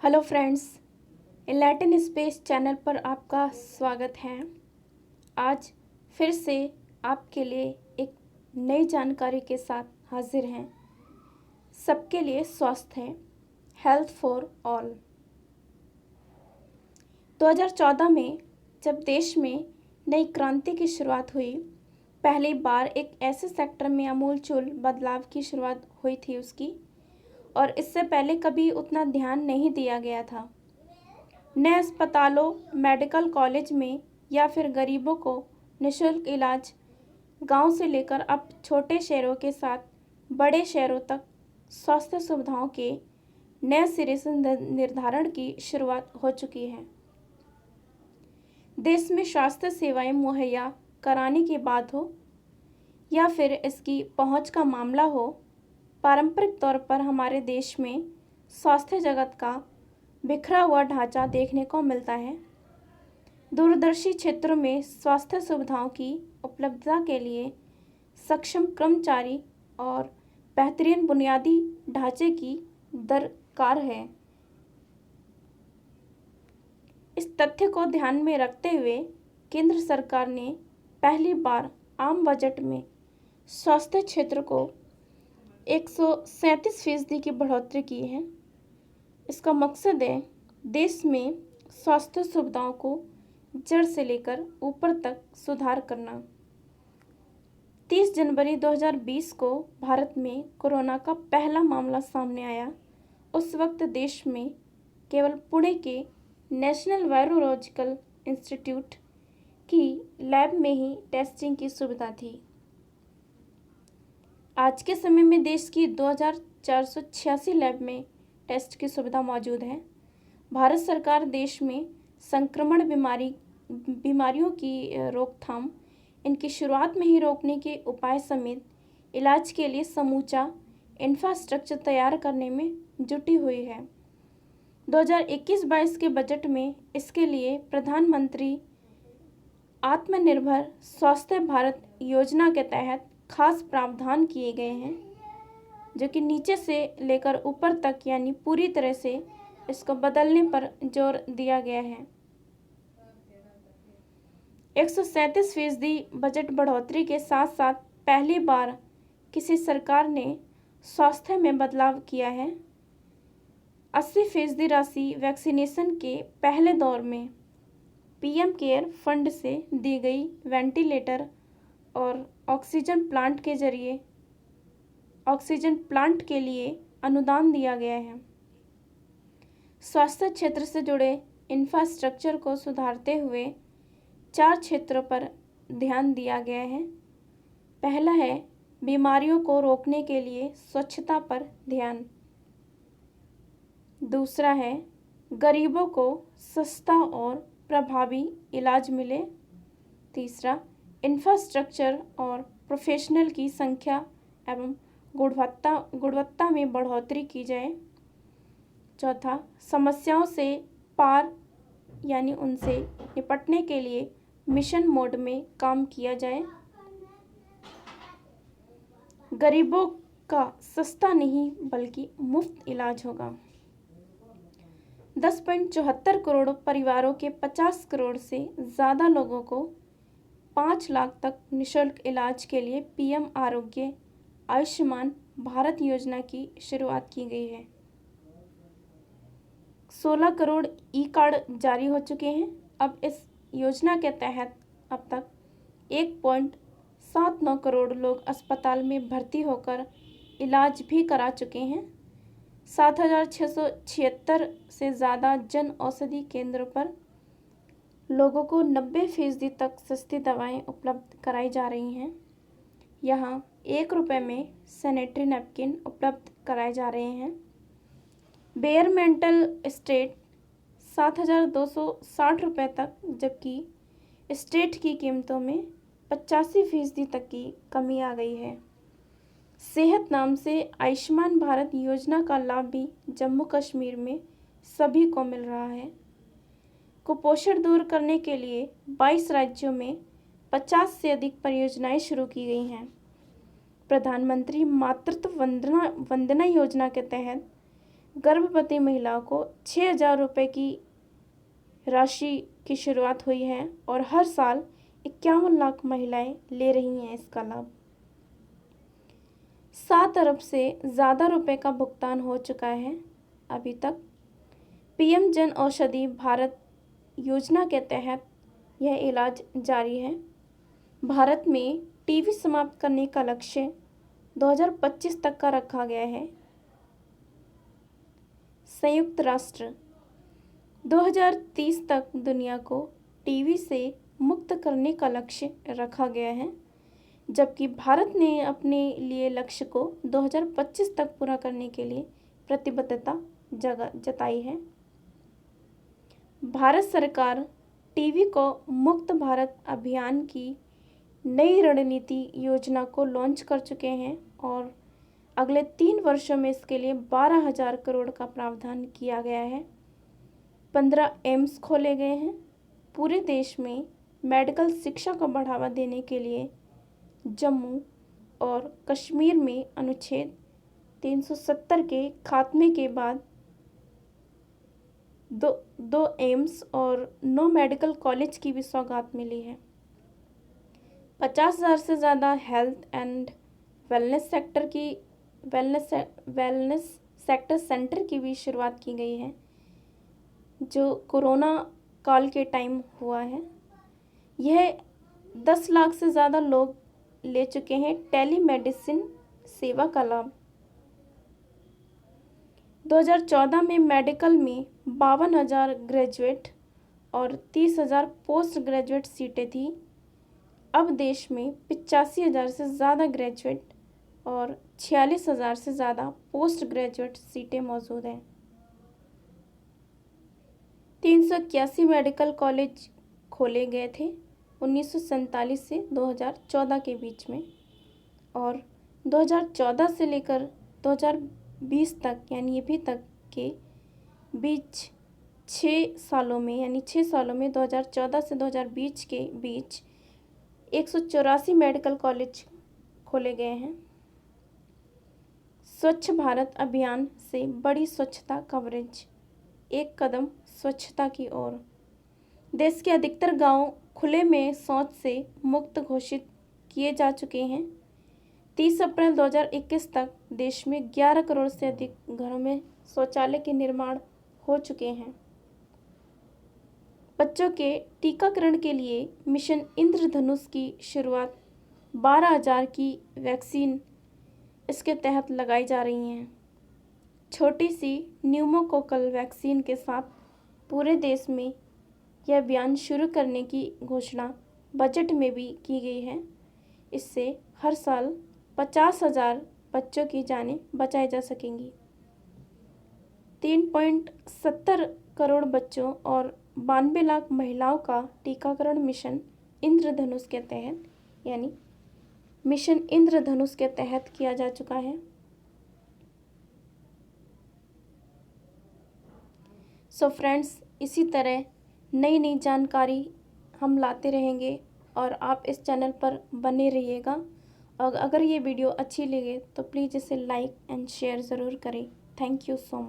Hello friends, Latin space channel पर आपका स्वागत है। आज फिर से आपके लिए एक नई जानकारी के साथ हाजिर हैं। सबके लिए स्वास्थ्य है, हेल्थ फॉर ऑल। 2014 में जब देश में नई क्रांति की शुरुआत हुई, पहली बार एक ऐसे सेक्टर में आमूलचूल बदलाव की शुरुआत हुई थी उसकी, और इससे पहले कभी उतना ध्यान नहीं दिया गया था। नए अस्पतालों, मेडिकल कॉलेज में या फिर गरीबों को निःशुल्क इलाज गांव से लेकर अब छोटे शहरों के साथ बड़े शहरों तक स्वास्थ्य सुविधाओं के नए सिरे से निर्धारण की शुरुआत हो चुकी है। देश में स्वास्थ्य सेवाएं मुहैया कराने की बात हो या फिर इसकी पहुंच का मामला हो, पारंपरिक तौर पर हमारे देश में स्वास्थ्य जगत का बिखरा हुआ ढांचा देखने को मिलता है। दूरदर्शी क्षेत्रों में स्वास्थ्य सुविधाओं की उपलब्धता के लिए सक्षम कर्मचारी और बेहतरीन बुनियादी ढांचे की दरकार है। इस तथ्य को ध्यान में रखते हुए केंद्र सरकार ने पहली बार आम बजट में स्वास्थ्य क्षेत्र को 137% की बढ़ोतरी की है। इसका मकसद है देश में स्वास्थ्य सुविधाओं को जड़ से लेकर ऊपर तक सुधार करना। 30 जनवरी 2020 को भारत में कोरोना का पहला मामला सामने आया। उस वक्त देश में केवल पुणे के नेशनल वायरोलॉजिकल इंस्टीट्यूट की लैब में ही टेस्टिंग की सुविधा थी। आज के समय में देश की 2486 लैब में टेस्ट की सुविधा मौजूद है। भारत सरकार देश में संक्रमण बीमारियों की रोकथाम, इनकी शुरुआत में ही रोकने के उपाय समेत इलाज के लिए समूचा इंफ्रास्ट्रक्चर तैयार करने में जुटी हुई है। 2021-22 के बजट में इसके लिए प्रधानमंत्री आत्मनिर्भर स्वास्थ्य भारत योजना के तहत खास प्रावधान किए गए हैं, जो कि नीचे से लेकर ऊपर तक यानी पूरी तरह से इसको बदलने पर जोर दिया गया है। 137% बजट बढ़ोतरी के साथ साथ पहली बार किसी सरकार ने स्वास्थ्य में बदलाव किया है। 80% राशि वैक्सीनेशन के पहले दौर में पीएम केयर फंड से दी गई वेंटिलेटर और ऑक्सीजन प्लांट के लिए अनुदान दिया गया है। स्वास्थ्य क्षेत्र से जुड़े इंफ्रास्ट्रक्चर को सुधारते हुए 4 क्षेत्रों पर ध्यान दिया गया है। पहला है बीमारियों को रोकने के लिए स्वच्छता पर ध्यान। दूसरा है गरीबों को सस्ता और प्रभावी इलाज मिले। तीसरा, इंफ्रास्ट्रक्चर और प्रोफेशनल की संख्या एवं गुणवत्ता में बढ़ोतरी की जाए। चौथा, समस्याओं से पार यानी उनसे निपटने के लिए मिशन मोड में काम किया जाए। गरीबों का सस्ता नहीं बल्कि मुफ्त इलाज होगा। 10.74 करोड़ परिवारों के 50 करोड़ से ज़्यादा लोगों को 5 लाख तक निःशुल्क इलाज के लिए पीएम आरोग्य आयुष्मान भारत योजना की शुरुआत की गई है। 16 करोड़ ई कार्ड जारी हो चुके हैं। अब इस योजना के तहत अब तक 1.79 करोड़ लोग अस्पताल में भर्ती होकर इलाज भी करा चुके हैं। 7,676 से ज़्यादा जन औषधि केंद्रों पर लोगों को 90% तक सस्ती दवाएं उपलब्ध कराई जा रही हैं। यहाँ 1 रुपये में सैनिटरी नैपकिन उपलब्ध कराए जा रहे हैं। बेयर मेंटल स्टेट 7,260 रुपये तक, जबकि स्टेट की कीमतों में 85% तक की कमी आ गई है। सेहत नाम से आयुष्मान भारत योजना का लाभ भी जम्मू कश्मीर में सभी को मिल रहा है। कुपोषण दूर करने के लिए 22 राज्यों में 50 से अधिक परियोजनाएं शुरू की गई हैं। प्रधानमंत्री मातृत्व वंदना योजना के तहत गर्भवती महिलाओं को 6,000 रुपये की राशि की शुरुआत हुई है और हर साल 51 लाख महिलाएं ले रही हैं इसका लाभ। 7 अरब से ज़्यादा रुपए का भुगतान हो चुका है अभी तक। पीएम जन औषधि भारत योजना के तहत यह इलाज जारी है। भारत में टीबी समाप्त करने का लक्ष्य 2025 तक का रखा गया है। संयुक्त राष्ट्र 2030 तक दुनिया को टीबी से मुक्त करने का लक्ष्य रखा गया है, जबकि भारत ने अपने लिए लक्ष्य को 2025 तक पूरा करने के लिए प्रतिबद्धता जताई है। भारत सरकार टीबी को मुक्त भारत अभियान की नई रणनीति योजना को लॉन्च कर चुके हैं और अगले 3 वर्षों में इसके लिए 12,000 करोड़ का प्रावधान किया गया है। 15 एम्स खोले गए हैं। पूरे देश में मेडिकल शिक्षा को बढ़ावा देने के लिए जम्मू और कश्मीर में अनुच्छेद 370 के खात्मे के बाद दो एम्स और 9 मेडिकल कॉलेज की भी सौगात मिली है। 50,000 से ज़्यादा health and wellness sector centre की भी शुरुआत की गई है, जो कोरोना काल के टाइम हुआ है। यह 10 लाख से ज़्यादा लोग ले चुके हैं टेलीमेडिसिन सेवा का लाभ। 2014 में मेडिकल में 52,000 ग्रेजुएट और 30,000 पोस्ट ग्रेजुएट सीटें थी। अब देश में 85,000 से ज़्यादा ग्रेजुएट और 46,000 से ज़्यादा पोस्ट ग्रेजुएट सीटें मौजूद हैं। 381 मेडिकल कॉलेज खोले गए थे 1947 से 2014 के बीच में, और 2014 से लेकर 2020 तक यानी अभी तक के बीच 6 सालों में 2014 से 2020 के बीच 184 मेडिकल कॉलेज खोले गए हैं। स्वच्छ भारत अभियान से बड़ी स्वच्छता कवरेज, एक कदम स्वच्छता की ओर। देश के अधिकतर गांव खुले में शौच से मुक्त घोषित किए जा चुके हैं। 30 अप्रैल 2021 तक देश में 11 करोड़ से अधिक घरों में शौचालय के निर्माण हो चुके हैं। बच्चों के टीकाकरण के लिए मिशन इंद्रधनुष की शुरुआत 12,000 की वैक्सीन इसके तहत लगाई जा रही हैं। छोटी सी न्यूमोकोकल वैक्सीन के साथ पूरे देश में यह अभियान शुरू करने की घोषणा बजट में भी की गई है। इससे हर साल 50,000 बच्चों की जानें बचाई जा सकेंगी। 3.70 करोड़ बच्चों और 92 लाख महिलाओं का टीकाकरण मिशन इंद्रधनुष के तहत यानी मिशन इंद्रधनुष के तहत किया जा चुका है। सो फ्रेंड्स, इसी तरह नई नई जानकारी हम लाते रहेंगे और आप इस चैनल पर बने रहिएगा। और अगर ये वीडियो अच्छी लगे तो प्लीज़ इसे लाइक एंड शेयर ज़रूर करें। Thank you so much.